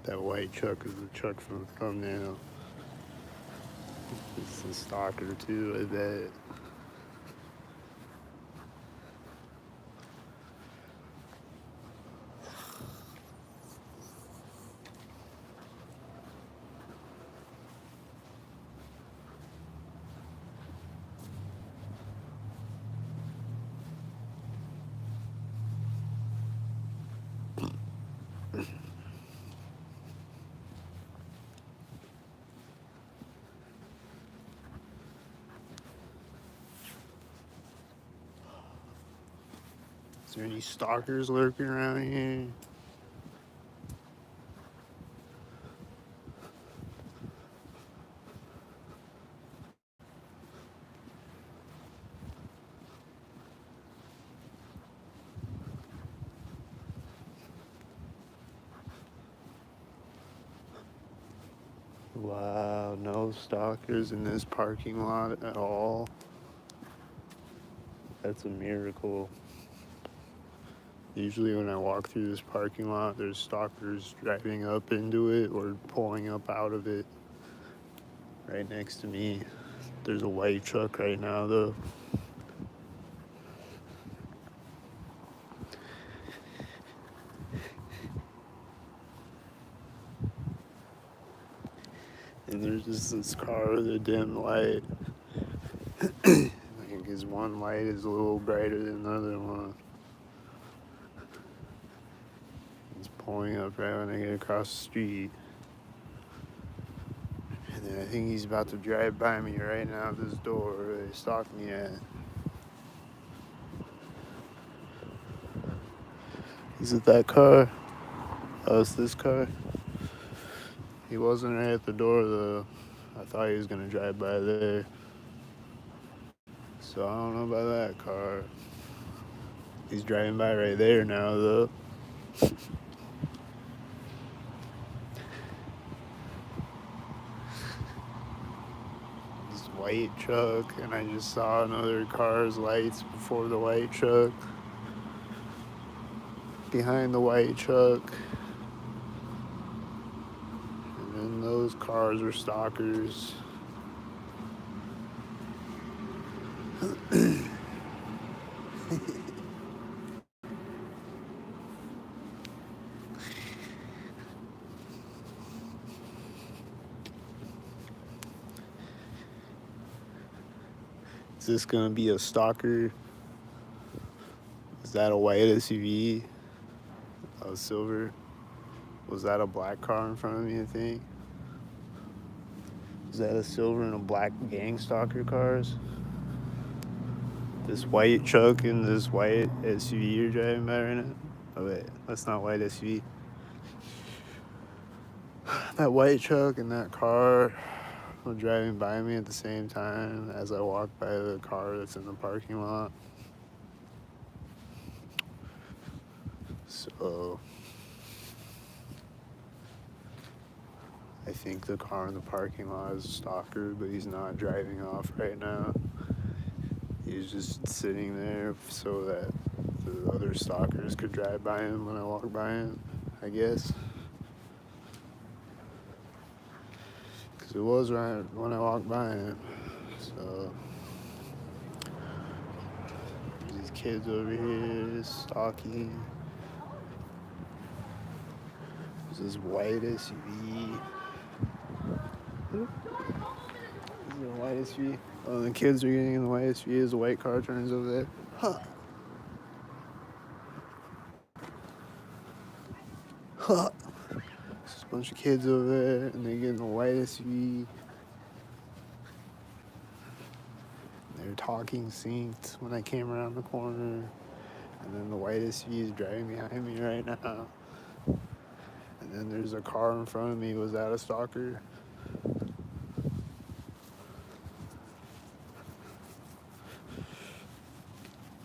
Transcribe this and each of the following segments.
That white truck is the truck from the thumbnail. It's the stalker too, I bet. Is there any stalkers lurking around here? Wow, no stalkers in this parking lot at all. That's a miracle. Usually when I walk through this parking lot, there's stalkers driving up into it or pulling up out of it. Right next to me, there's a white truck right now though. And there's just this car with a dim light. I think his one light is a little brighter than the other one. He's pulling up right when I get across the street. And then I think he's about to drive by me right now at this door where they stalked me at. Is it that car? Oh, it's this car? He wasn't right at the door though. I thought he was gonna drive by there. So I don't know about that car. He's driving by right there now though. This white truck, and I just saw another car's lights before the white truck. Behind the white truck. And then those cars were stalkers. Is this gonna be a stalker? Is that a white SUV? A silver? Was that a black car in front of me, I think? Is that a silver and a black gang stalker cars? This white truck and this white SUV you're driving by right now? Oh wait, that's not white SUV. That white truck and that car were driving by me at the same time as I walked by the car that's in the parking lot. So I think the car in the parking lot is a stalker, but he's not driving off right now. He's just sitting there so that the other stalkers could drive by him when I walk by him, I guess. Because it was right when I walked by him. So these kids over here stalking. There's this white SUV. Is it a white SUV? Oh, the kids are getting in the white SUV as the white car turns over there. Huh. Huh. There's a bunch of kids over there, and they get in the white SUV. They're talking synced when I came around the corner. And then the white SUV is driving behind me right now. And then there's a car in front of me. Was that a stalker?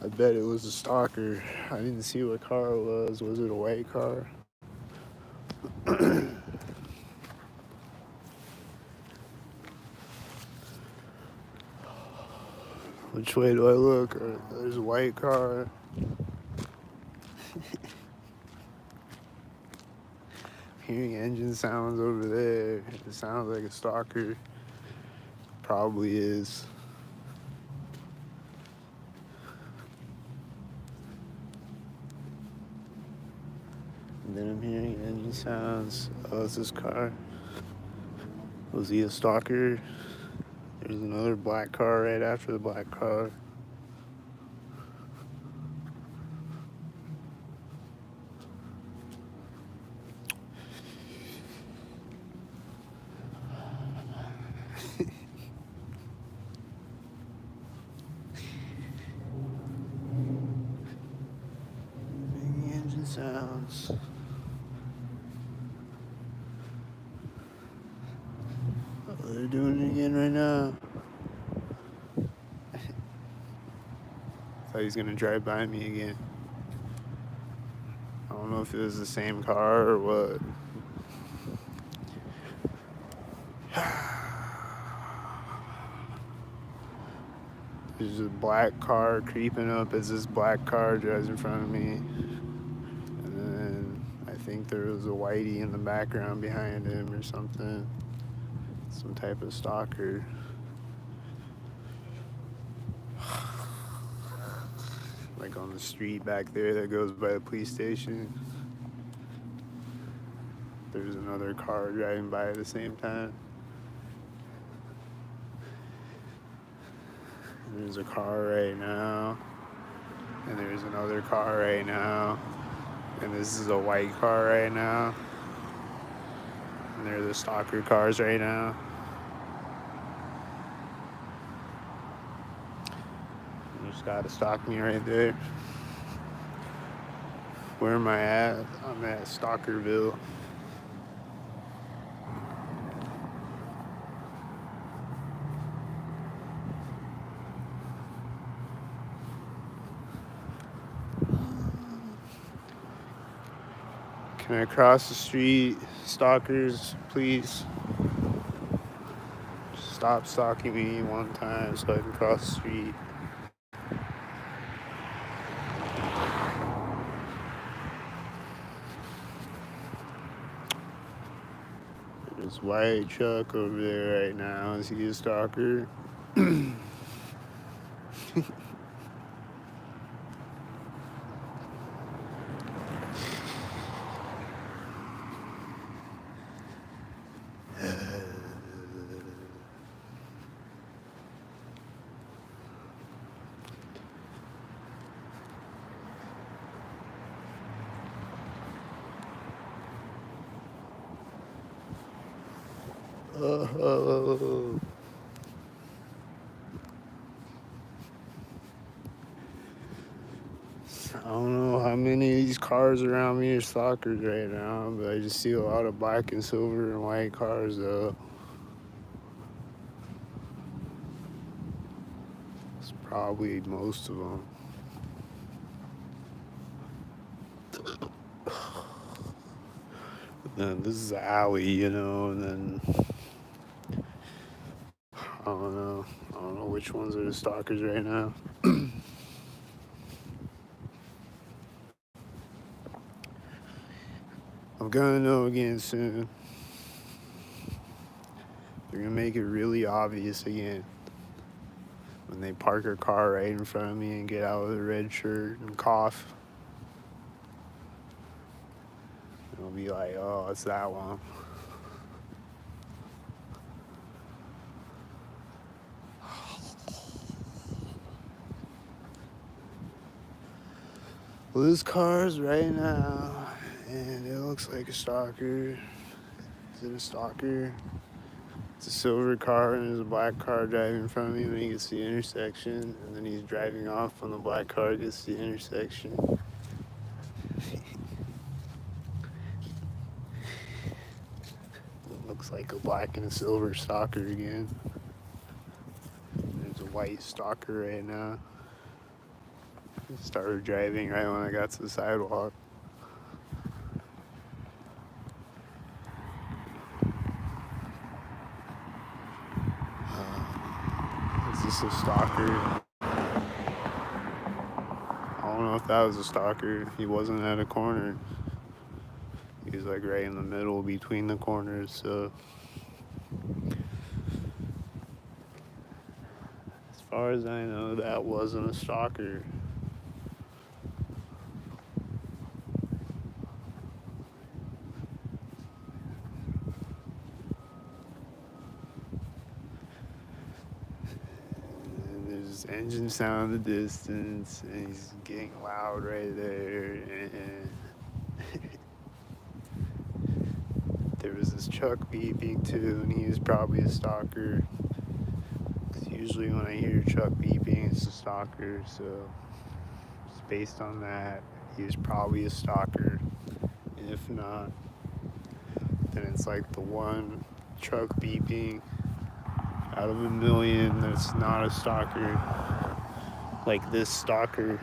I bet it was a stalker. I didn't see what car it was. Was it a white car? Which way do I look? There's a white car. hearing engine sounds over there. It sounds like a stalker. Probably is. And then I'm hearing engine sounds. Oh, it's this car. Was he a stalker? There's another black car right after the black car. Making engine sounds. Oh, they're doing it again right now. Thought he was gonna drive by me again. I don't know if it was the same car or what. There's a black car creeping up as this black car drives in front of me. And then I think there was a whitey in the background behind him or something. Some type of stalker. Like on the street back there that goes by the police station. There's another car driving by at the same time. There's a car right now. And there's another car right now. And this is a white car right now. And they're the stalker cars right now. You just gotta stalk me right there. Where am I at? I'm at Stalkerville. Can I cross the street? Stalkers, please. Stop stalking me one time so I can cross the street. There's white truck over there right now. Is he a stalker? Oh. I don't know how many of these cars around me are stalkers right now, but I just see a lot of black and silver and white cars though. It's probably most of them. But then this is an alley, you know, and then I don't know. I don't know which ones are the stalkers right now. I'm gonna know again soon. They're gonna make it really obvious again when they park a car right in front of me and get out of the red shirt and cough. It'll be like, oh, it's that one. Well, this car's right now, and it looks like a stalker. Is it a stalker? It's a silver car, and there's a black car driving in front of me when he gets to the intersection, and then he's driving off when the black car gets to the intersection. Looks like a black and a silver stalker again. There's a white stalker right now. Started driving right when I got to the sidewalk. Is this a stalker? I don't know if that was a stalker. He wasn't at a corner. He's like right in the middle between the corners, so as far as I know, that wasn't a stalker. And there's engine sound in the distance, and he's getting loud right there, and there was this truck beeping too, and he was probably a stalker. Because usually when I hear a truck beeping, it's a stalker, so just based on that, he was probably a stalker. And if not, then it's like the one truck beeping out of a million that's not a stalker, like this stalker.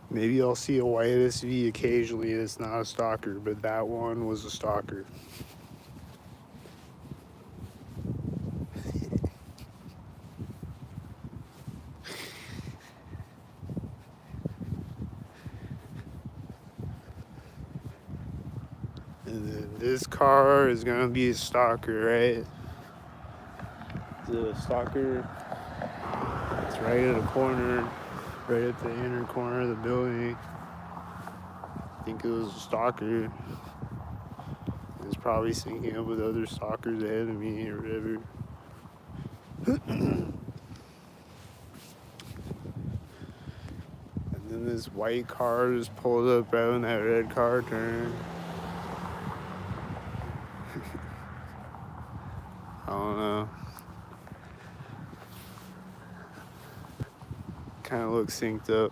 Maybe I'll see a white SUV occasionally that's not a stalker, but that one was a stalker. And then this car is gonna be a stalker, right? The stalker, it's right at a corner, right at the inner corner of the building. I think it was a stalker. It's probably syncing up with other stalkers ahead of me or whatever. And then this white car just pulled up out in that red car turn. I don't know. Kind of looks synced up.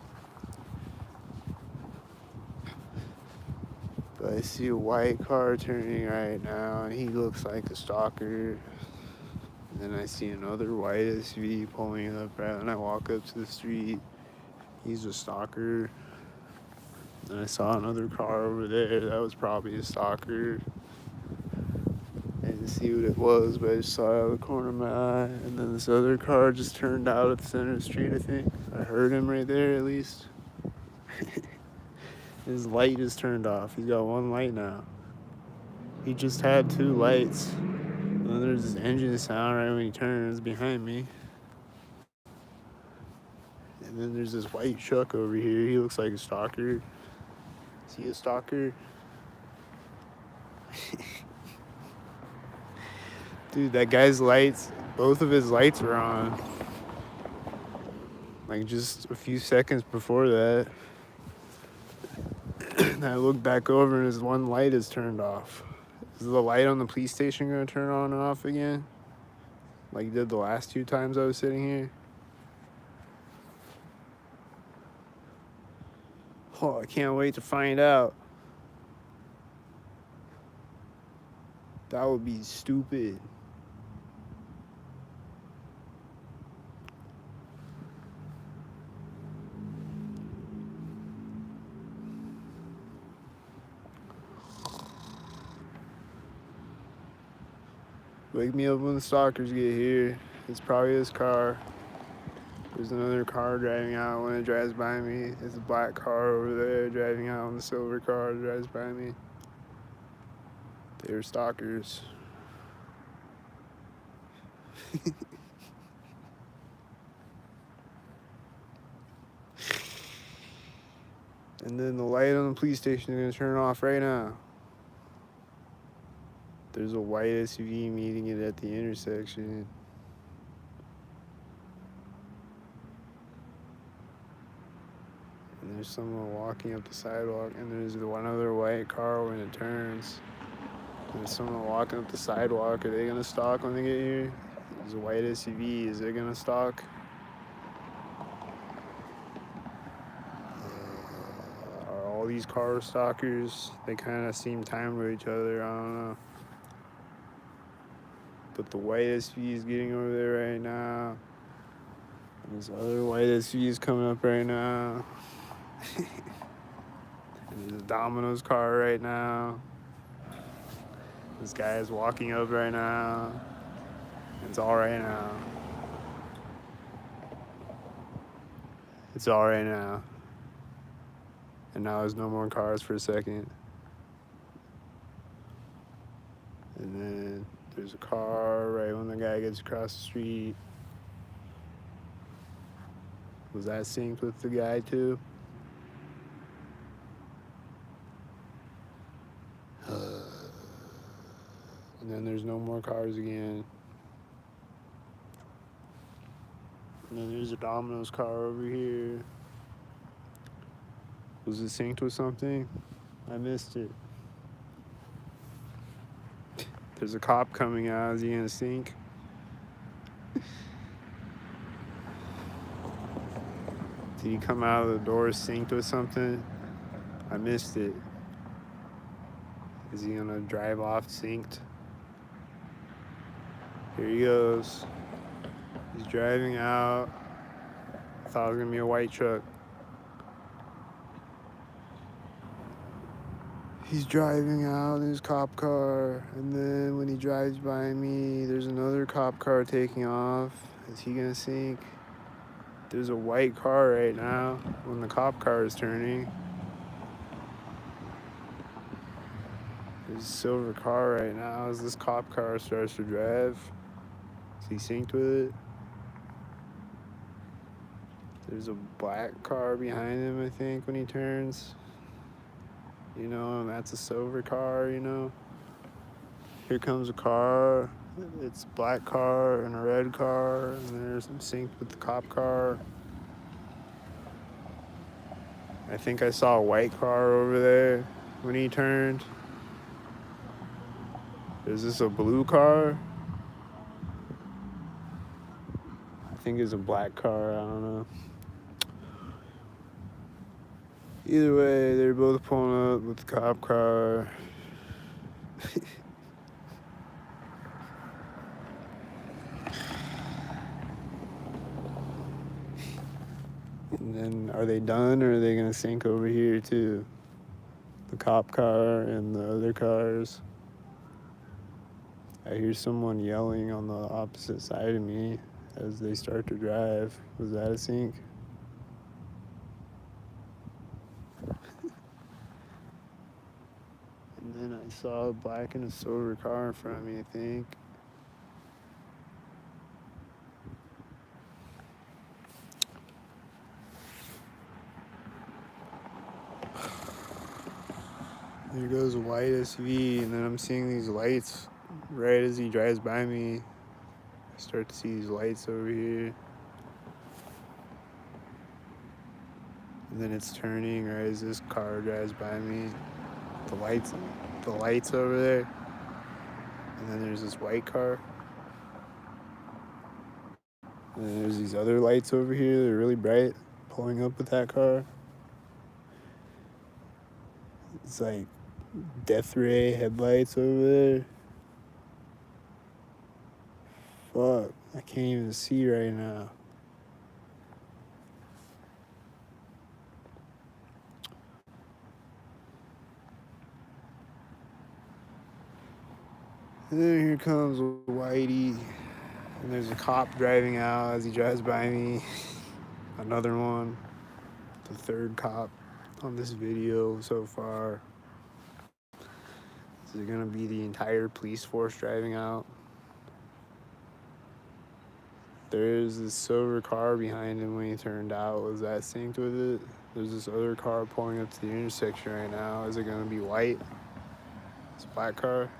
But I see a white car turning right now, and he looks like a stalker. And then I see another white SUV pulling up right when I walk up to the street. He's a stalker. And I saw another car over there. That was probably a stalker. I didn't see what it was, but I just saw it out of the corner of my eye. And then this other car just turned out at the center of the street, I think. I heard him right there, at least. His light is turned off. He's got one light now. He just had two lights. And then there's this engine sound right when he turns behind me. And then there's this white truck over here. He looks like a stalker. Is he a stalker? Dude, that guy's lights, both of his lights were on. Like just a few seconds before that. And I look back over and his one light is turned off. Is the light on the police station gonna turn on and off again? Like it did the last two times I was sitting here? Oh, I can't wait to find out. That would be stupid. Wake me up when the stalkers get here. It's probably his car. There's another car driving out when it drives by me. There's a black car over there driving out when the silver car drives by me. They're stalkers. And then the light on the police station is gonna turn off right now. There's a white SUV meeting it at the intersection. And there's someone walking up the sidewalk, and there's one other white car when it turns. There's someone walking up the sidewalk. Are they gonna stalk when they get here? There's a white SUV. Is it gonna stalk? Are all these car stalkers? They kind of seem timed with each other. I don't know. But the white SUV is getting over there right now. And this other white SUV is coming up right now. And there's a Domino's car right now. This guy is walking up right now. It's all right now. It's all right now. And now there's no more cars for a second. And then there's a car right when the guy gets across the street. Was that synced with the guy too? And then there's no more cars again. And then there's a Domino's car over here. Was it synced with something? I missed it. There's a cop coming out. Is he gonna sync? Did he come out of the door synced with something? I missed it. Is he gonna drive off synced? Here he goes. He's driving out. I thought it was gonna be a white truck. He's driving out in his cop car, and then when he drives by me, there's another cop car taking off. Is he gonna sync? There's a white car right now when the cop car is turning. There's a silver car right now as this cop car starts to drive. Is he synced with it? There's a black car behind him, I think, when he turns. You know, and that's a silver car, you know. Here comes a car. It's a black car and a red car, and there's some synced with the cop car. I think I saw a white car over there when he turned. Is this a blue car? I think it's a black car, I don't know. Either way, they're both pulling up with the cop car. And then are they done, or are they gonna sync over here too? The cop car and the other cars. I hear someone yelling on the opposite side of me as they start to drive. Was that a sync? And then I saw a black and a silver car in front of me, I think. There goes a white SUV, and then I'm seeing these lights right as he drives by me. I start to see these lights over here. And then it's turning right as this car drives by me. The lights over there. And then there's this white car. And then there's these other lights over here. They're really bright, pulling up with that car. It's like death ray headlights over there. Fuck, I can't even see right now. And then here comes Whitey. And there's a cop driving out as he drives by me. Another one. The third cop on this video so far. Is it gonna be the entire police force driving out? There's this silver car behind him when he turned out. Was that synced with it? There's this other car pulling up to the intersection right now. Is it gonna be white? It's a black car.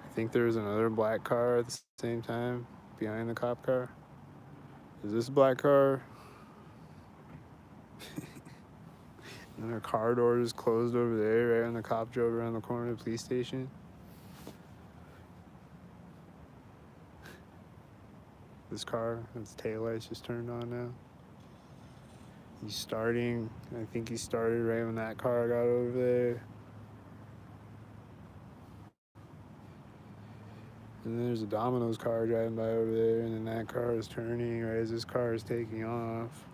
I think there's another black car at the same time behind the cop car. Is this a black car? And their car door is closed over there, right when the cop drove around the corner of the police station. This car, its taillights just turned on now. He's starting. I think he started right when that car got over there. And then there's a Domino's car driving by over there, and then that car is turning right as this car is taking off.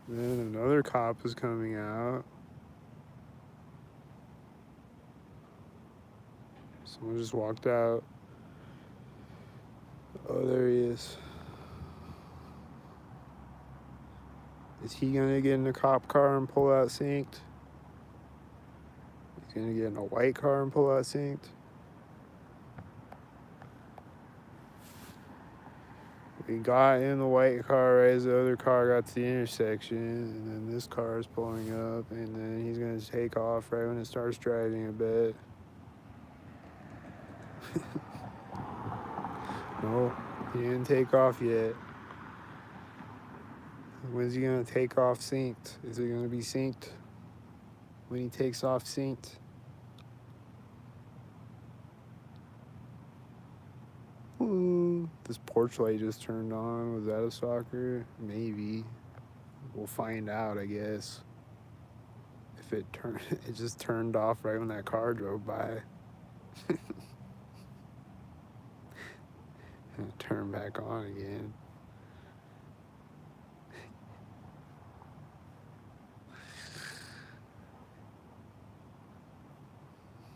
And then another cop is coming out. Someone just walked out. Oh, there he is. Is he gonna get in a cop car and pull out synced? He's gonna get in a white car and pull out synced? We got in the white car right as the other car got to the intersection, and then this car is pulling up, and then he's gonna take off right when it starts driving a bit. No, he didn't take off yet. When's he gonna take off synced? Is it gonna be synced when he takes off synced? This porch light just turned on. Was that a stalker? Maybe. We'll find out, I guess. If it turned, it just turned off right when that car drove by. And it turned back on again.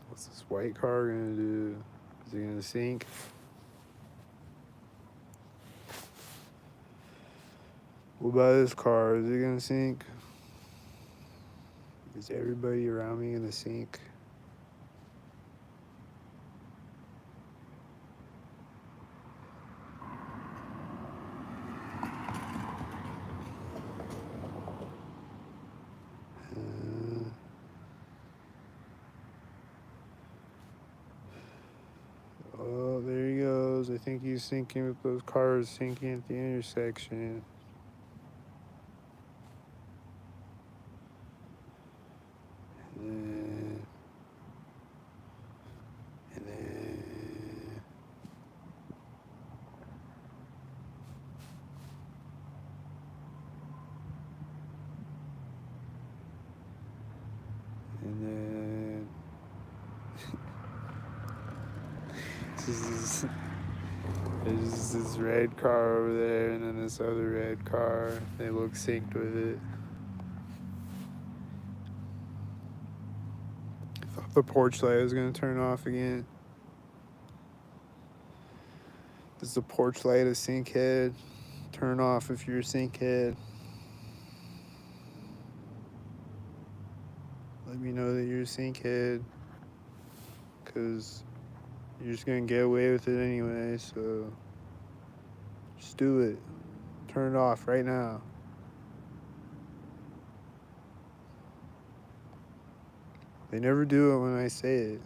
What's this white car gonna do? Is it gonna sink? What about this car? Is it gonna sink? Is everybody around me gonna sink? Oh, there he goes. I think he's sinking with those cars sinking at the intersection. And then there's this red car over there, and then this other red car. They look synced with it. I thought the porch light was gonna turn off again. Is the porch light a sync head? Turn off if you're a sync head. Let me know that you're a sync head, because you're just gonna get away with it anyway, so just do it. Turn it off right now. They never do it when I say it.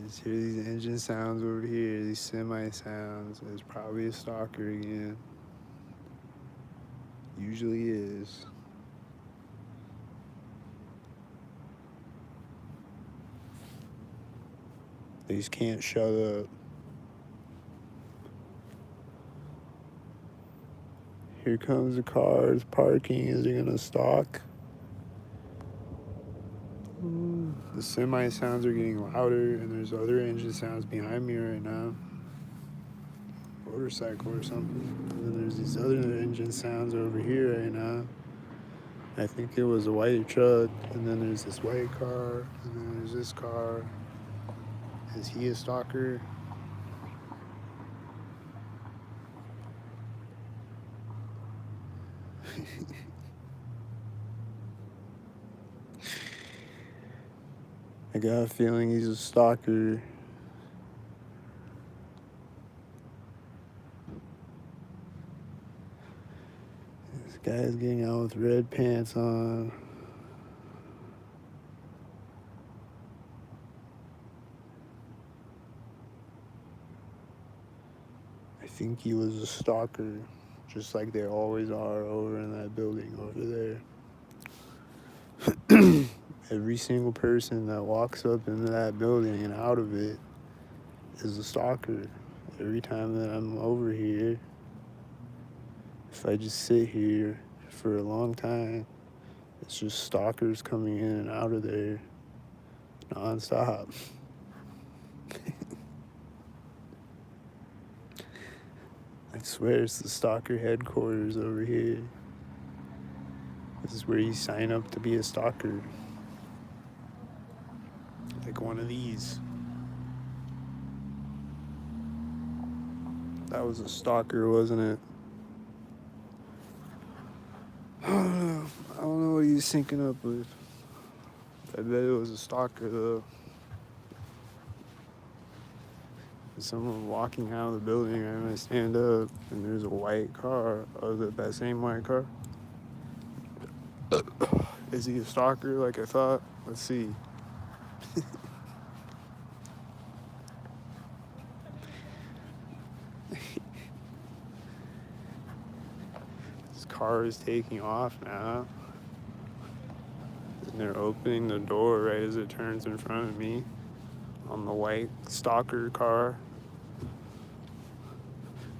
Just hear these engine sounds over here, these semi sounds. There's probably a stalker again. Usually is. They just can't shut up. Here comes the cars parking. Is it gonna stalk? The semi sounds are getting louder, and there's other engine sounds behind me right now. Motorcycle or something. And then there's these other engine sounds over here right now. I think it was a white truck, and then there's this white car, and then there's this car. Is he a stalker? I got a feeling he's a stalker. This guy's getting out with red pants on. I think he was a stalker, just like they always are over in that building over there. Every single person that walks up into that building and out of it is a stalker. Every time that I'm over here, if I just sit here for a long time, it's just stalkers coming in and out of there nonstop. I swear it's the stalker headquarters over here. This is where you sign up to be a stalker. Like one of these. That was a stalker, wasn't it? I don't know what he was syncing up with. I bet it was a stalker though. There's someone walking out of the building and I stand up and there's a white car. Oh, is it that same white car? Is he a stalker like I thought? Let's see. This car is taking off now. And they're opening the door right as it turns in front of me on the white stalker car.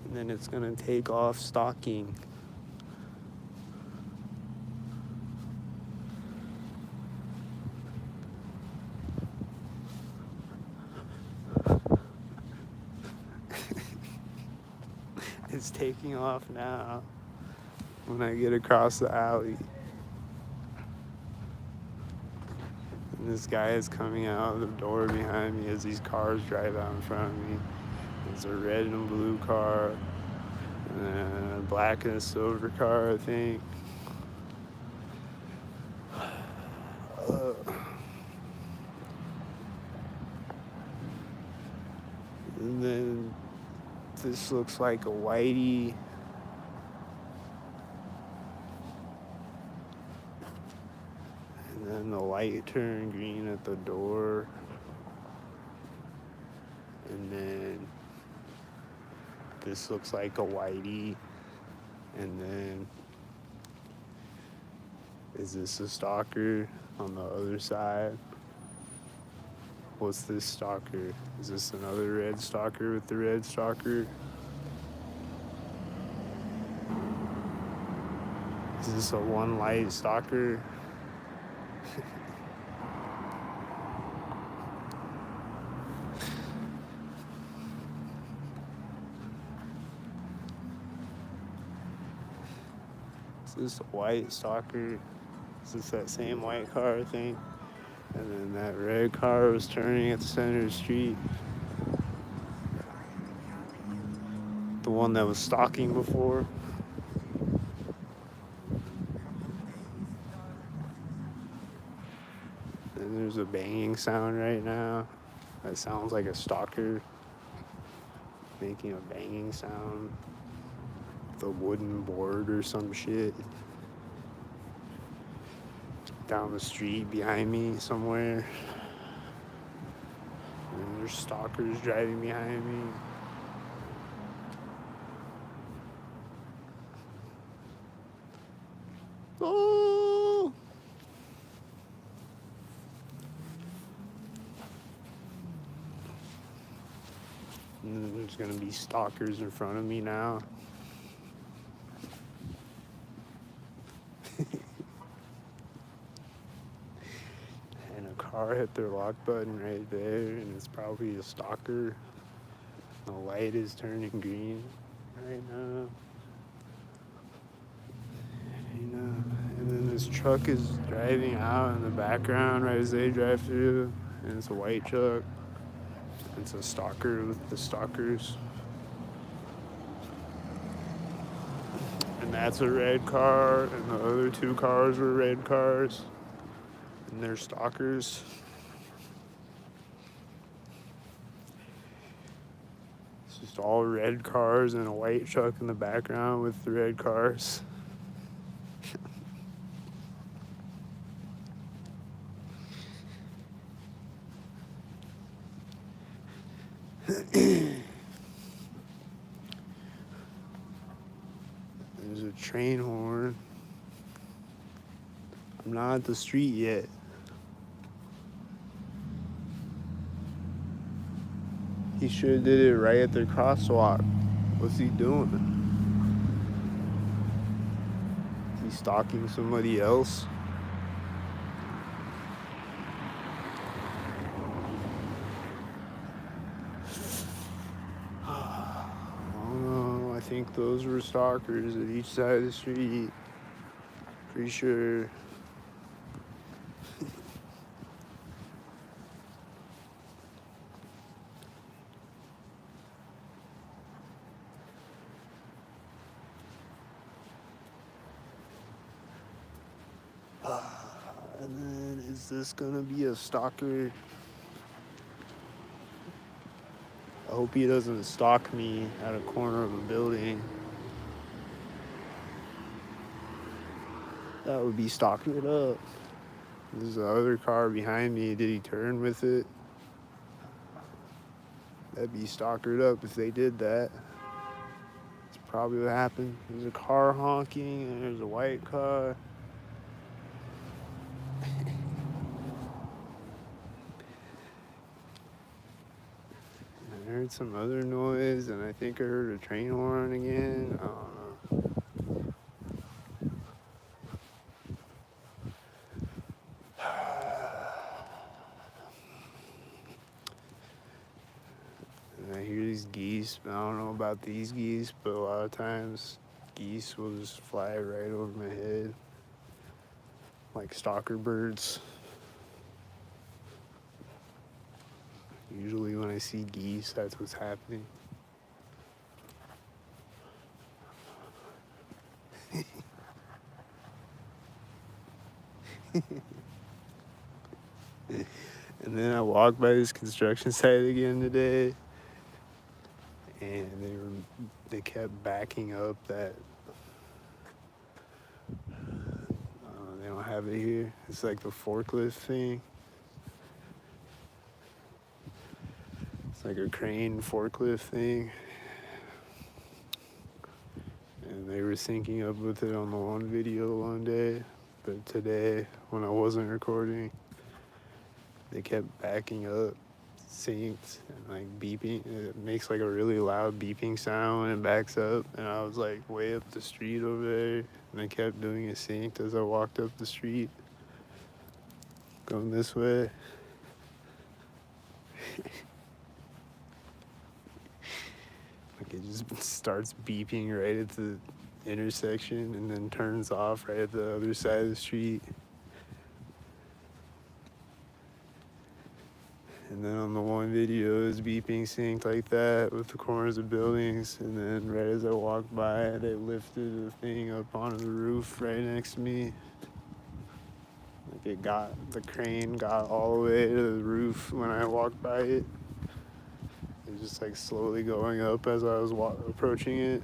And then it's gonna take off stalking. It's taking off now when I get across the alley. And this guy is coming out of the door behind me as these cars drive out in front of me. There's a red and blue car, and then a black and a silver car, I think. And then this looks like a whitey. And then the light turned green at the door. And then this looks like a whitey. And then is this a stalker on the other side? What's this stalker? Is this another red stalker with the red stalker? Is this a one light stalker? Is this a white stalker? Is this that same white car, I think? And then that red car was turning at the center of the street. The one that was stalking before. And there's a banging sound right now. That sounds like a stalker making a banging sound. The wooden board or some shit. Down the street behind me somewhere. And there's stalkers driving behind me. Oh! And then there's gonna be stalkers in front of me now. Car hit their lock button right there, and it's probably a stalker. The light is turning green right now. And then this truck is driving out in the background right as they drive through, and it's a white truck. It's a stalker with the stalkers. And that's a red car, and the other two cars were red cars. And they're stalkers. It's just all red cars and a white truck in the background with the red cars. There's a train horn. I'm not at the street yet. He should have did it right at the crosswalk. What's he doing? Is he stalking somebody else? I don't know. I think those were stalkers at each side of the street. Pretty sure. And then, is this gonna be a stalker? I hope he doesn't stalk me at a corner of a building. That would be stalking it up. There's the other car behind me. Did he turn with it? That'd be stalkered up if they did that. That's probably what happened. There's a car honking and there's a white car. I heard some other noise, and I think I heard a train horn again. I don't know. And I hear these geese, but I don't know about these geese, but a lot of times geese will just fly right over my head, like stalker birds. Usually when I see geese, that's what's happening. And then I walked by this construction site again today, and they kept backing up that they don't have it here. It's like the forklift thing. It's like a crane forklift thing. And they were syncing up with it on the one video one day, but today, when I wasn't recording, they kept backing up, synced, and like beeping. It makes like a really loud beeping sound when it backs up. And I was like way up the street over there, and they kept doing it synced as I walked up the street, going this way. Like it just starts beeping right at the intersection and then turns off right at the other side of the street. And then on the one video, it's beeping synced like that with the corners of buildings. And then right as I walked by, they lifted the thing up onto the roof right next to me. Like the crane got all the way to the roof when I walked by it. It was just like slowly going up as I was approaching it.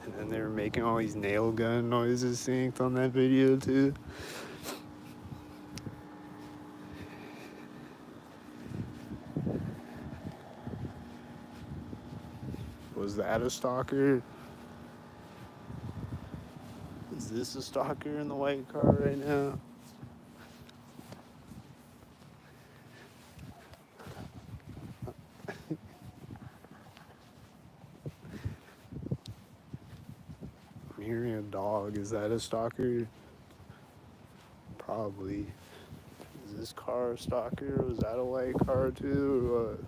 And then they were making all these nail gun noises synced on that video too. Was that a stalker? Is this a stalker in the white car right now? I'm hearing a dog. Is that a stalker? Probably. Is this car a stalker? Was that a white car too, or what?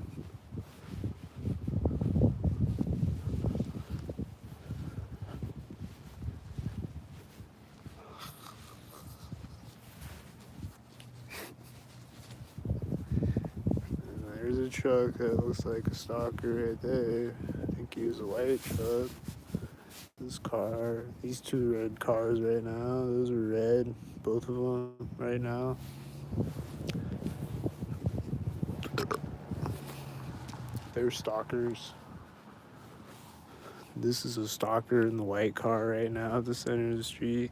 There's a truck that looks like a stalker right there. I think he was a white truck. This car, these two red cars right now, those are red, both of them right now. They're stalkers. This is a stalker in the white car right now at the center of the street.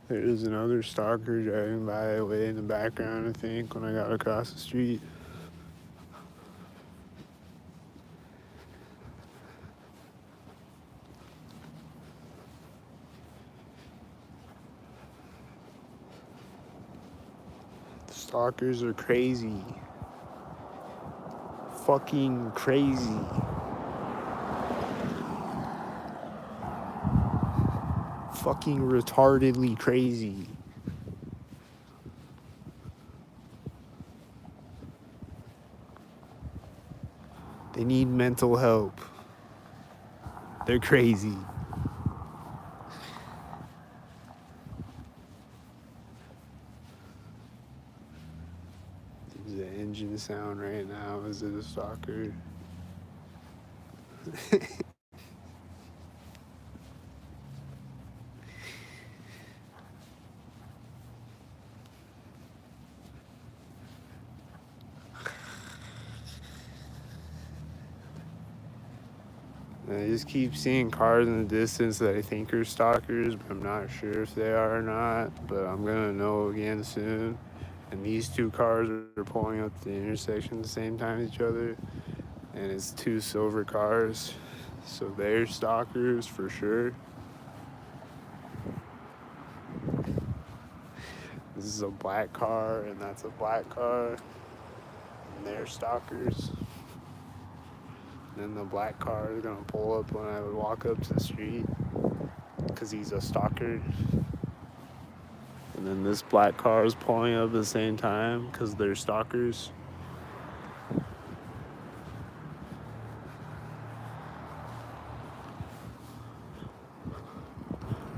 There's another stalker driving by way in the background, I think, when I got across the street. The stalkers are crazy. Fucking crazy. fucking retardedly crazy. They need mental help. They're crazy. There's an engine sound right now. Is it a stalker? I just keep seeing cars in the distance that I think are stalkers, but I'm not sure if they are or not. But I'm gonna know again soon. And these two cars are pulling up the intersection at the same time as each other, and it's two silver cars, so they're stalkers for sure. This is a black car, and that's a black car, and they're stalkers. Then the black car is gonna pull up when I would walk up to the street, because he's a stalker. And then this black car is pulling up at the same time, because they're stalkers.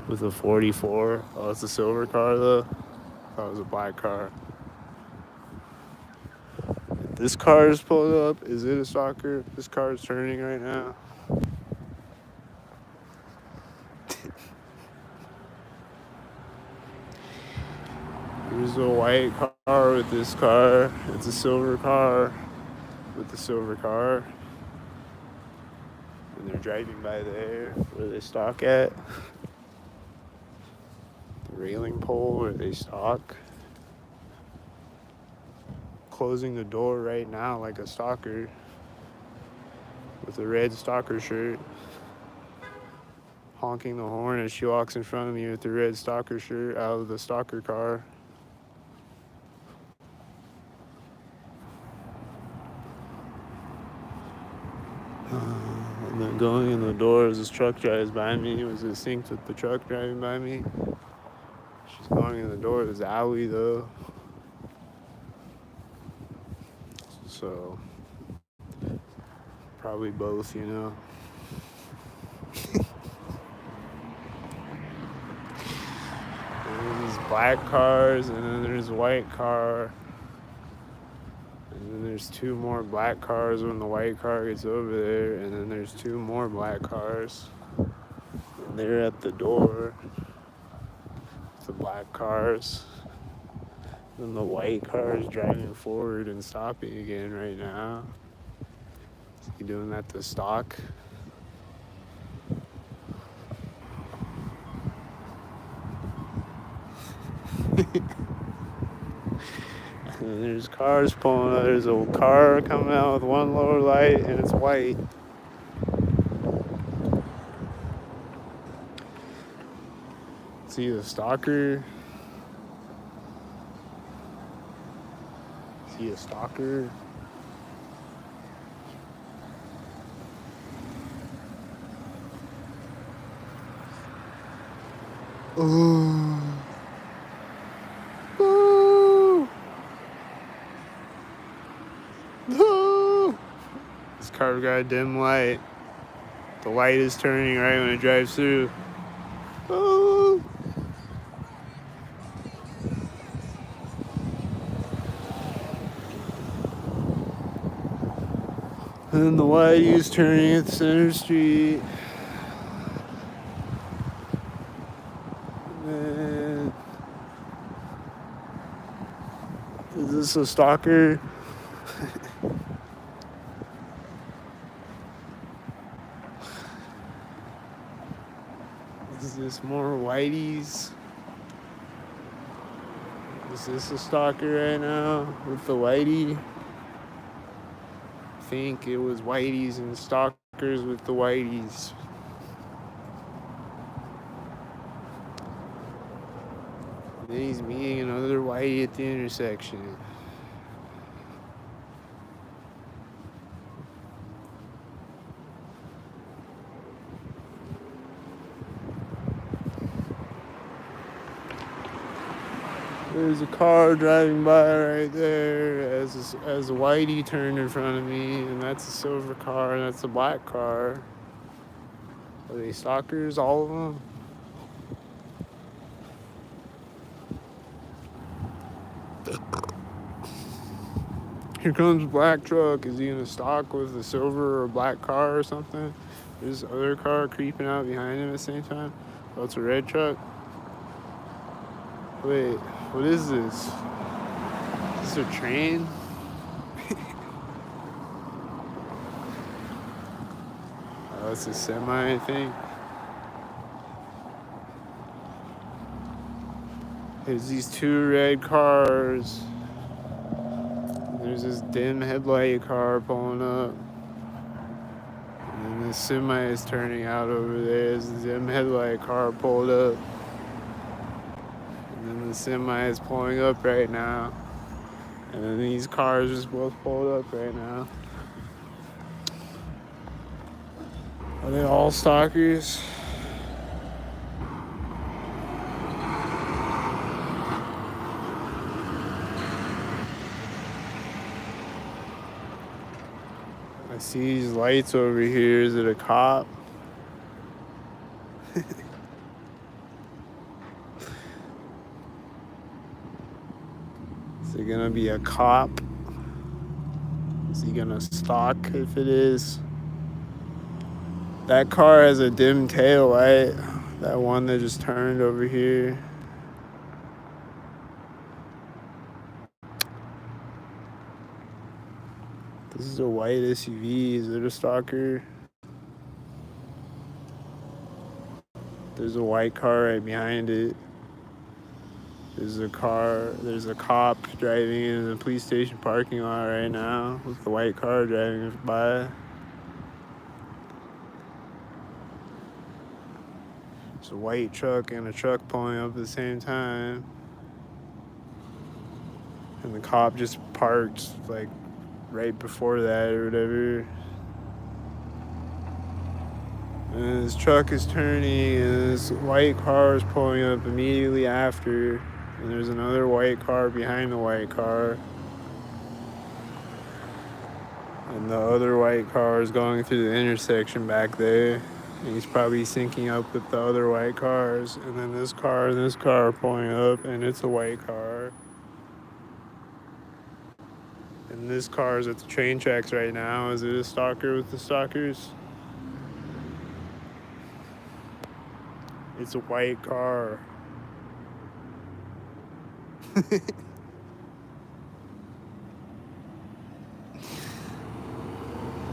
With a 44. Oh, it's a silver car though. That was a black car. This car is pulled up. Is it a stalker? This car is turning right now. There's a white car with this car. It's a silver car with the silver car. And they're driving by there where they stalk at. The railing pole where they stalk. Closing the door right now like a stalker. With a red stalker shirt. Honking the horn as she walks in front of me with the red stalker shirt out of the stalker car. And then going in the door as this truck drives by me. It was synced with the truck driving by me. She's going in the door of this alley though. So probably both, you know. There's black cars, and then there's a white car, and then there's two more black cars when the white car gets over there, and then there's two more black cars, and they're at the door. The black cars, then the white car is driving forward and stopping again right now. Is he doing that to stalk? And there's cars pulling out. There's a car coming out with one lower light and it's white. Is he a stalker? Is he a stalker? Ooh. Ooh. Ooh. This car got a dim light. The light is turning right when it drives through. Ooh. And then the light is turning at Center Street. And is this a stalker? Is this more whiteys? Is this a stalker right now with the whitey? I think it was whiteys and stalkers with the whiteys. And then he's meeting another whitey at the intersection. There's a car driving by right there as a whitey turned in front of me, and that's a silver car, and that's a black car. Are they stalkers, all of them? Here comes a black truck. Is he gonna stalk with a silver or black car or something? There's other car creeping out behind him at the same time. Oh, it's a red truck. Wait, what is this? Is this a train? Oh, it's a semi, I think. There's these two red cars. There's this dim headlight car pulling up. And the semi is turning out over there. There's a dim headlight car pulled up. And then the semi is pulling up right now. And then these cars just both pulled up right now. Are they all stalkers? I see these lights over here. Is it a cop? Is it gonna be a cop? Is he gonna stalk if it is? That car has a dim tail light. That one that just turned over here. This is a white SUV. Is it a stalker? There's a white car right behind it. There's a cop driving in the police station parking lot right now with the white car driving by. There's a white truck and a truck pulling up at the same time. And the cop just parked like right before that or whatever. And his truck is turning and this white car is pulling up immediately after. And there's another white car behind the white car. And the other white car is going through the intersection back there. And he's probably syncing up with the other white cars. And then this car and this car are pulling up, and it's a white car. And this car is at the train tracks right now. Is it a stalker with the stalkers? It's a white car.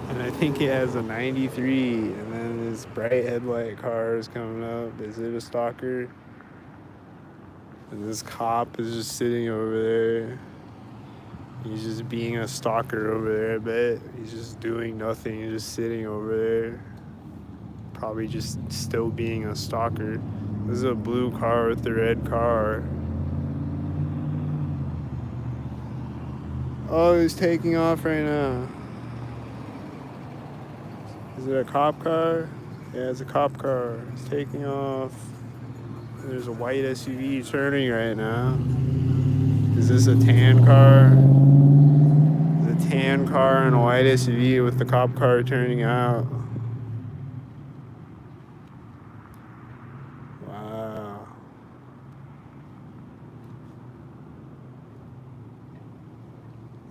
And I think he has a 93, and then this bright headlight car is coming up. Is it a stalker? And this cop is just sitting over there. He's just being a stalker over there, I bet. He's just doing nothing, he's just sitting over there. Probably just still being a stalker. This is a blue car with the red car. Oh, he's taking off right now. Is it a cop car? Yeah, it's a cop car. It's taking off. There's a white SUV turning right now. Is this a tan car? It's a tan car and a white SUV with the cop car turning out. Wow.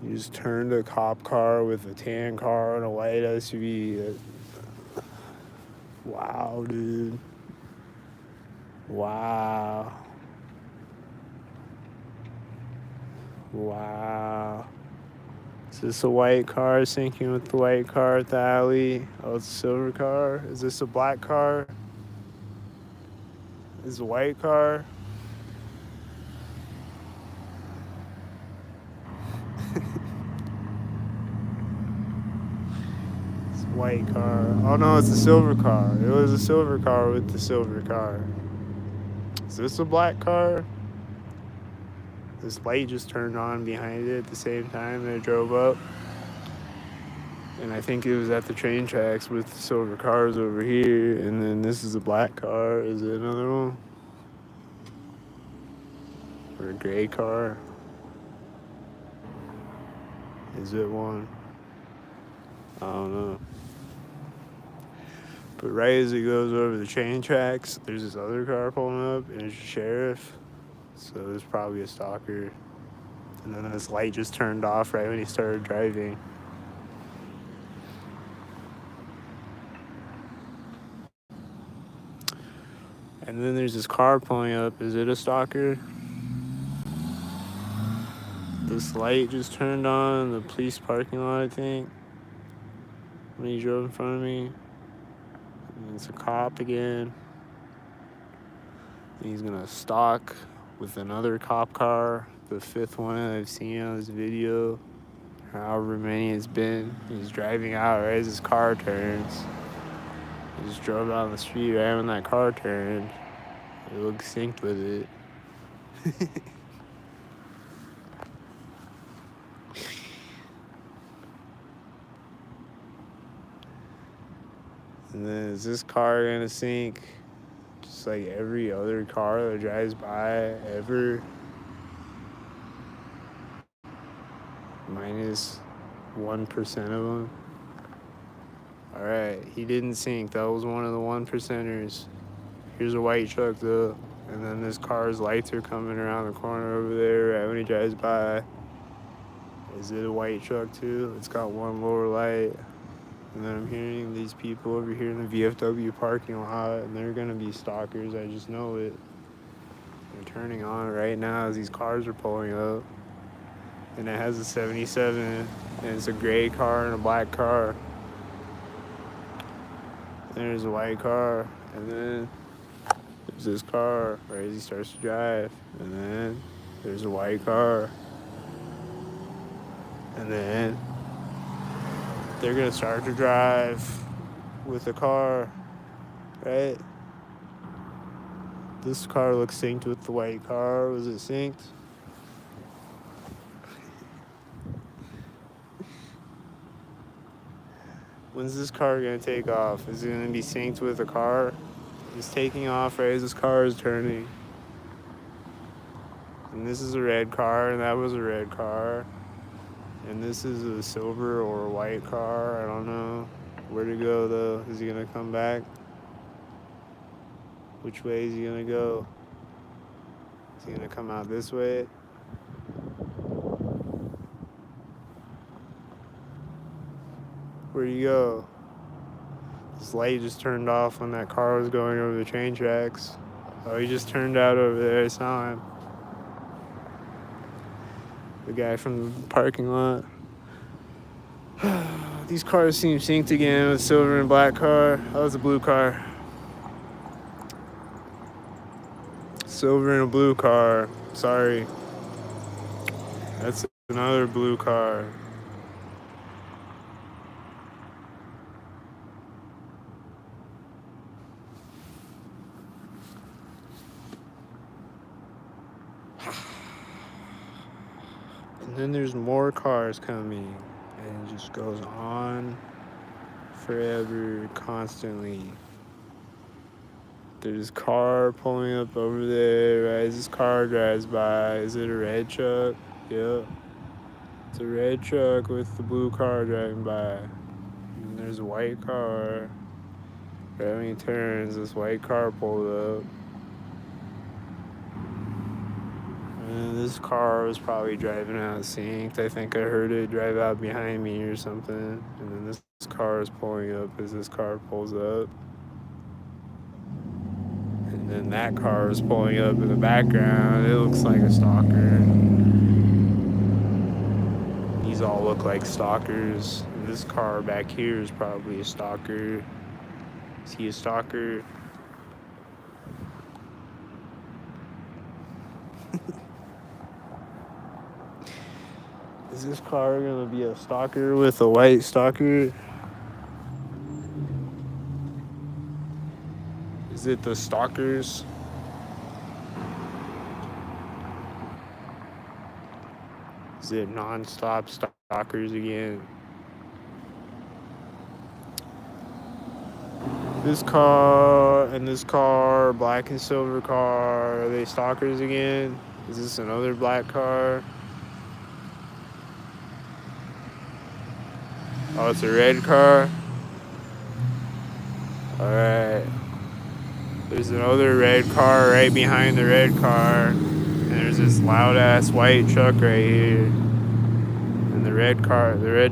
You just turned a cop car with a tan car and a white SUV. Wow, dude. Wow. Wow. Is this a white car syncing with the white car at the alley? Oh, it's a silver car. Is this a black car? Is it a white car? It's a white car. Oh no, it's a silver car. It was a silver car with the silver car. Is this a black car? This light just turned on behind it at the same time and it drove up. And I think it was at the train tracks with the silver cars over here. And then this is a black car. Is it another one? Or a gray car? Is it one? I don't know. But right as he goes over the train tracks, there's this other car pulling up, and it's a sheriff. So it's probably a stalker. And then this light just turned off right when he started driving. And then there's this car pulling up. Is it a stalker? This light just turned on in the police parking lot, I think, when he drove in front of me. And it's a cop again. And he's gonna stalk with another cop car, the fifth one I've seen on this video, however many it's been. He's driving out right as his car turns. He just drove down the street right when that car turned. It looks synced with it. And then is this car gonna sync just like every other car that drives by ever? Minus 1% of them. Alright, he didn't sync. That was one of the 1%ers. Here's a white truck though. And then this car's lights are coming around the corner over there right when he drives by. Is it a white truck too? It's got one lower light. And then I'm hearing these people over here in the VFW parking lot, and they're gonna be stalkers, I just know it. They're turning on right now as these cars are pulling up. And it has a 77, and it's a gray car and a black car. There's a white car, and then there's this car right as he starts to drive. And then there's a white car. And then they're gonna start to drive with the car, right? This car looks synced with the white car. Was it synced? When's this car gonna take off? Is it gonna be synced with the car? It's taking off right as this car is turning. And this is a red car, and that was a red car. And this is a silver or a white car. I don't know. Where to go though? Is he gonna come back? Which way is he gonna go? Is he gonna come out this way? Where'd he go? This light just turned off when that car was going over the train tracks. Oh, he just turned out over there. I saw him. The guy from the parking lot. These cars seem synced again with silver and black car. That was a blue car. Silver and a blue car. Sorry. That's another blue car. And then there's more cars coming, and it just goes on forever, constantly. There's a car pulling up over there, right as this car drives by. Is it a red truck? Yep. It's a red truck with the blue car driving by. And there's a white car. Right when he turns, this white car pulled up. And this car was probably driving out synced. I think I heard it drive out behind me or something. And then this car is pulling up as this car pulls up. And then that car is pulling up in the background. It looks like a stalker. These all look like stalkers. And this car back here is probably a stalker. Is he a stalker? Is this car gonna be a stalker with a white stalker? Is it the stalkers? Is it non-stop stalkers again? This car and this car, black and silver car, are they stalkers again? Is this another black car? Oh, it's a red car? Alright. There's another red car right behind the red car. And there's this loud ass white truck right here. And the red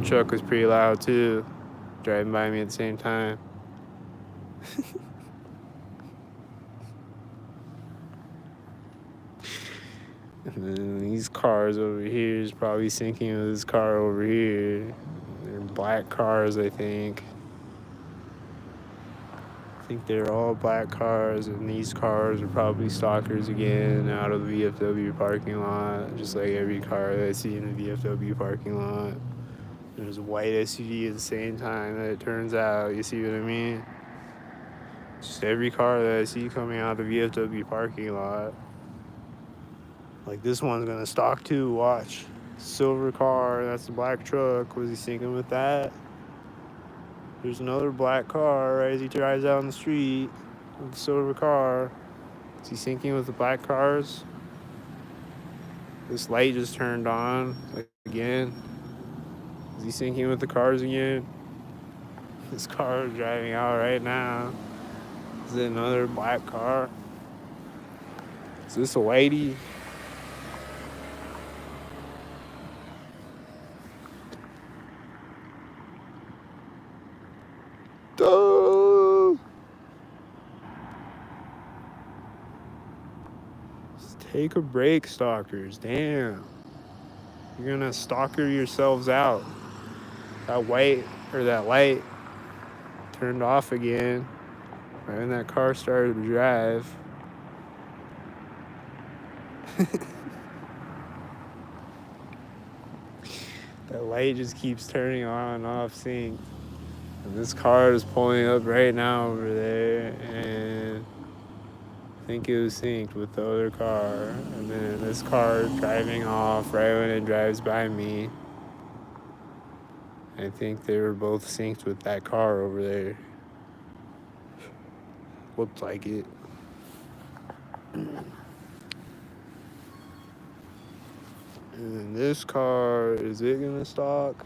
truck was pretty loud too, driving by me at the same time. And then these cars over here is probably syncing with this car over here. They're black cars, I think. I think they're all black cars, and these cars are probably stalkers again out of the VFW parking lot, just like every car that I see in the VFW parking lot. There's a white SUV at the same time that it turns out, you see what I mean? Just every car that I see coming out of the VFW parking lot. Like this one's gonna stalk too, watch. Silver car, that's the black truck. Was he syncing with that? There's another black car right as he drives out on the street with the silver car. Is he syncing with the black cars? This light just turned on, like again. Is he syncing with the cars again? This car is driving out right now. Is it another black car? Is this a whitey? Oh! Just take a break, stalkers. Damn. You're gonna stalker yourselves out. That light turned off again right when that car started to drive. That light just keeps turning on and off sync. And this car is pulling up right now over there, and I think it was synced with the other car. And then this car driving off right when it drives by me. I think they were both synced with that car over there. Looked like it. And this car, is it gonna stalk?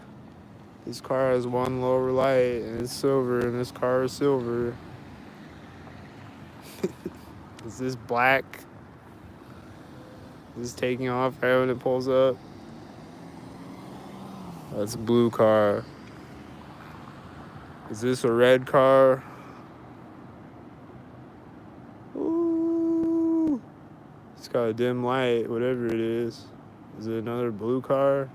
This car has one lower light and it's silver, and this car is silver. Is this black? Is this taking off right when it pulls up? That's a blue car. Is this a red car? Ooh. It's got a dim light, whatever it is. Is it another blue car?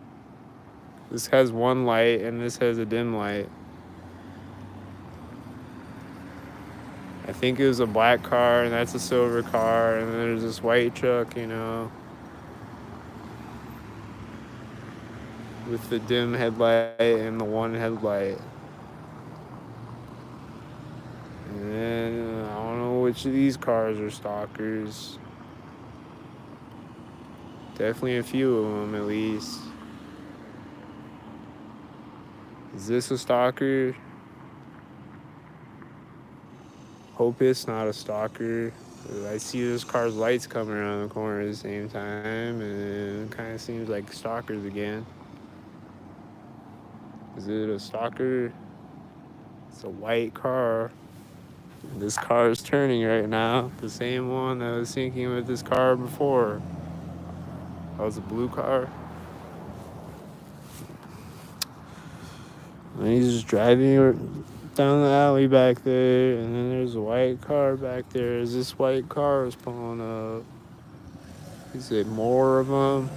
This has one light and this has a dim light. I think it was a black car and that's a silver car, and then there's this white truck, you know, with the dim headlight and the one headlight. And then I don't know which of these cars are stalkers. Definitely a few of them at least. Is this a stalker? Hope it's not a stalker. I see this car's lights coming around the corner at the same time, and it kind of seems like stalkers again. Is it a stalker? It's a white car. This car is turning right now. The same one that was syncing with this car before. That was a blue car. And he's just driving down the alley back there, and then there's a white car back there. As this white car is pulling up. Is it more of them?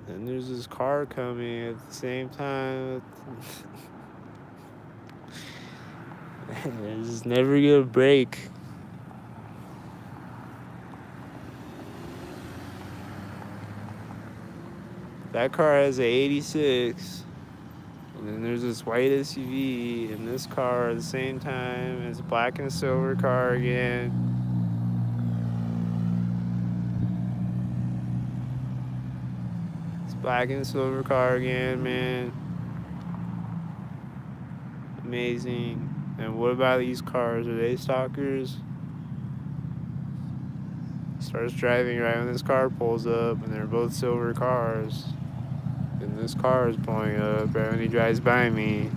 And there's this car coming at the same time. It's just never gonna break. That car has a 86. And then there's this white SUV and this car at the same time. It's a black and silver car again. Black and silver car again, man. Amazing. And what about these cars? Are they stalkers? Starts driving right when this car pulls up, and they're both silver cars. And this car is pulling up right when he drives by me.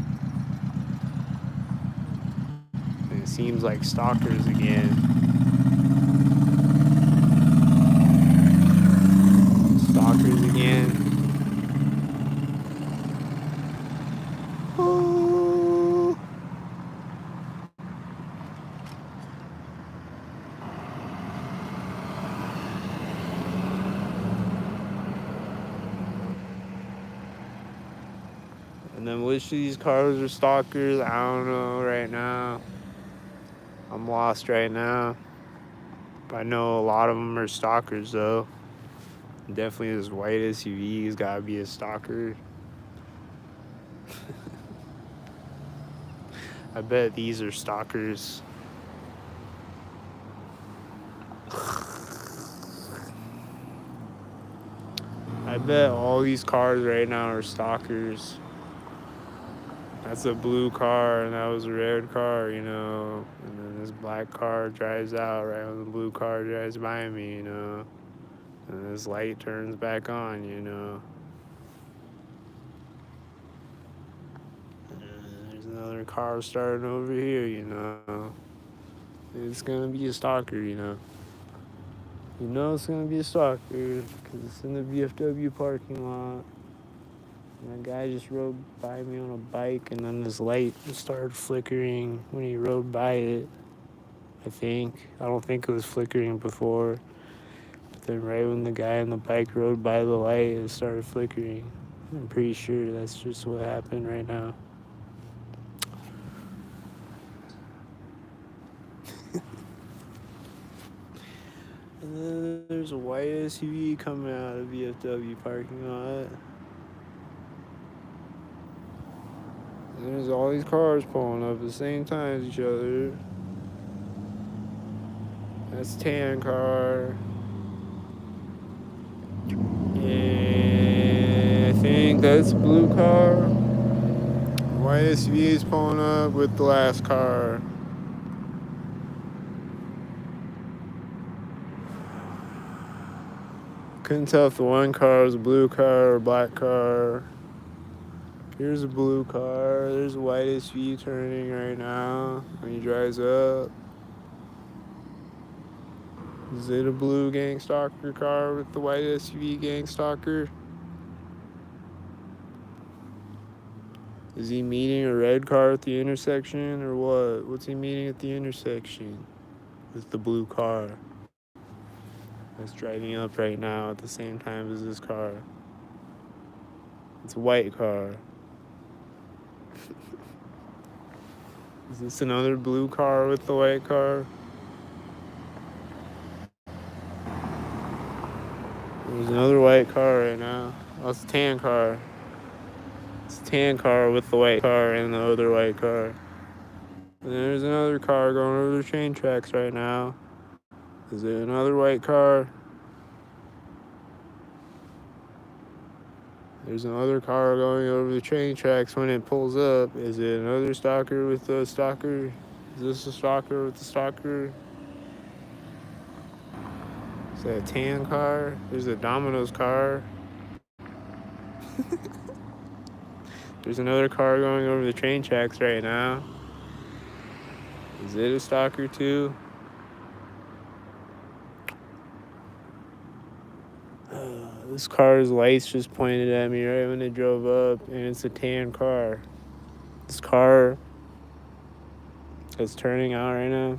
And it seems like stalkers again. Stalkers again. Ooh. And then which of these cars are stalkers? I don't know right now. I'm lost right now. I know a lot of them are stalkers though. Definitely this white SUV has gotta be a stalker. I bet these are stalkers. I bet all these cars right now are stalkers. That's a blue car, and that was a red car, you know. And then this black car drives out right when the blue car drives by me, you know. And this light turns back on, you know. And there's another car starting over here, you know. It's gonna be a stalker, you know. You know it's gonna be a stalker because it's in the VFW parking lot. And that guy just rode by me on a bike, and then this light started flickering when he rode by it. I think. I don't think it was flickering before. But then right when the guy on the bike rode by the light, it started flickering. I'm pretty sure that's just what happened right now. And then there's a white SUV coming out of the VFW parking lot. And there's all these cars pulling up at the same time as each other. That's tan car. And I think that's blue car. White SUV is pulling up with the last car. Couldn't tell if the one car was a blue car or a black car. Here's a blue car. There's a white SUV turning right now when he drives up. Is it a blue gang stalker car with the white SUV gang stalker? Is he meeting a red car at the intersection or what? What's he meeting at the intersection with the blue car that's driving up right now at the same time as this car? It's a white car. Is this another blue car with the white car? There's another white car right now. Oh, it's a tan car. It's a tan car with the white car and the other white car. And there's another car going over the train tracks right now. Is it another white car? There's another car going over the train tracks when it pulls up. Is it another stalker with the stalker? Is this a stalker with the stalker? Is that a tan car? There's a Domino's car. There's another car going over the train tracks right now. Is it a stalker too? This car's lights just pointed at me right when it drove up, and it's a tan car. This car that's turning out right now,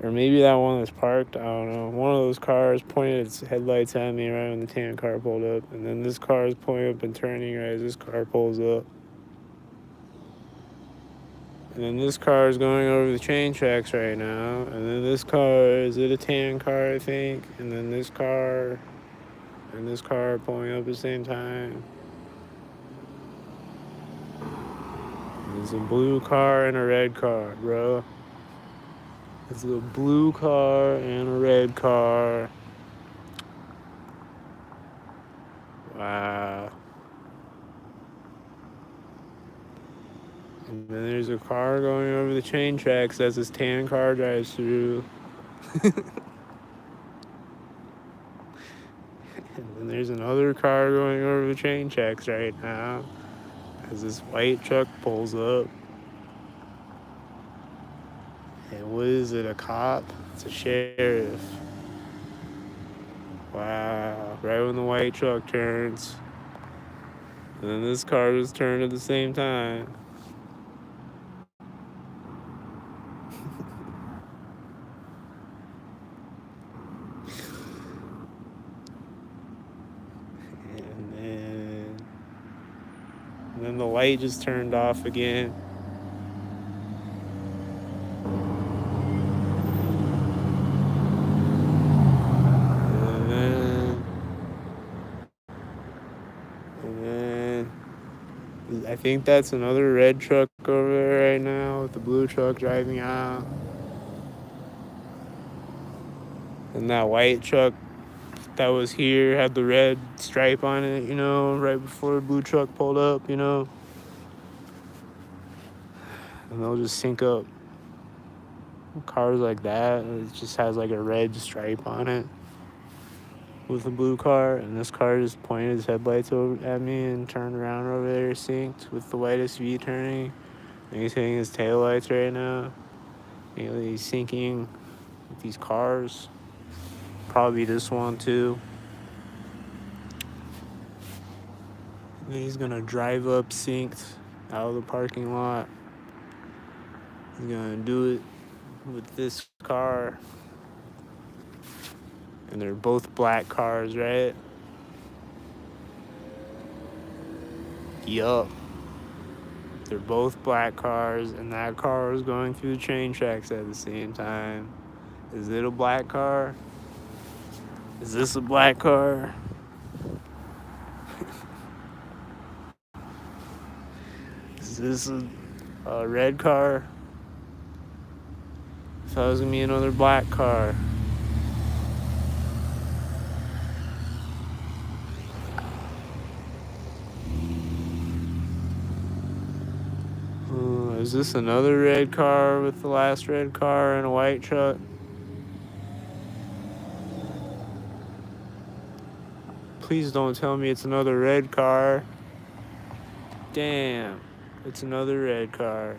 or maybe that one that's parked, I don't know. One of those cars pointed its headlights at me right when the tan car pulled up, and then this car is pulling up and turning right as this car pulls up. And then this car is going over the train tracks right now, and then this car, is it a tan car, I think? And then this car, and this car pulling up at the same time. There's a blue car and a red car, bro. It's a blue car and a red car. Wow. And then there's a car going over the train tracks as this tan car drives through. And then there's another car going over the train tracks right now as this white truck pulls up. And what is it, a cop? It's a sheriff. Wow, right when the white truck turns. And then this car just turned at the same time. And then the light just turned off again. And then I think that's another red truck over there right now with the blue truck driving out. And that white truck that was here had the red stripe on it, you know, right before the blue truck pulled up, you know. And they'll just sync up cars like that. It just has like a red stripe on it with a blue car. And this car just pointed his headlights over at me and turned around over there, synced with the white SV turning. And he's hitting his taillights right now. And he's syncing with these cars. Probably this one too. And then he's gonna drive up synced out of the parking lot. He's gonna do it with this car. And they're both black cars, right? Yup. They're both black cars, and that car was going through the train tracks at the same time. Is it a black car? Is this a black car? Is this a red car? I thought it was gonna be another black car. Is this another red car with the last red car and a white truck? Please don't tell me it's another red car. Damn, it's another red car.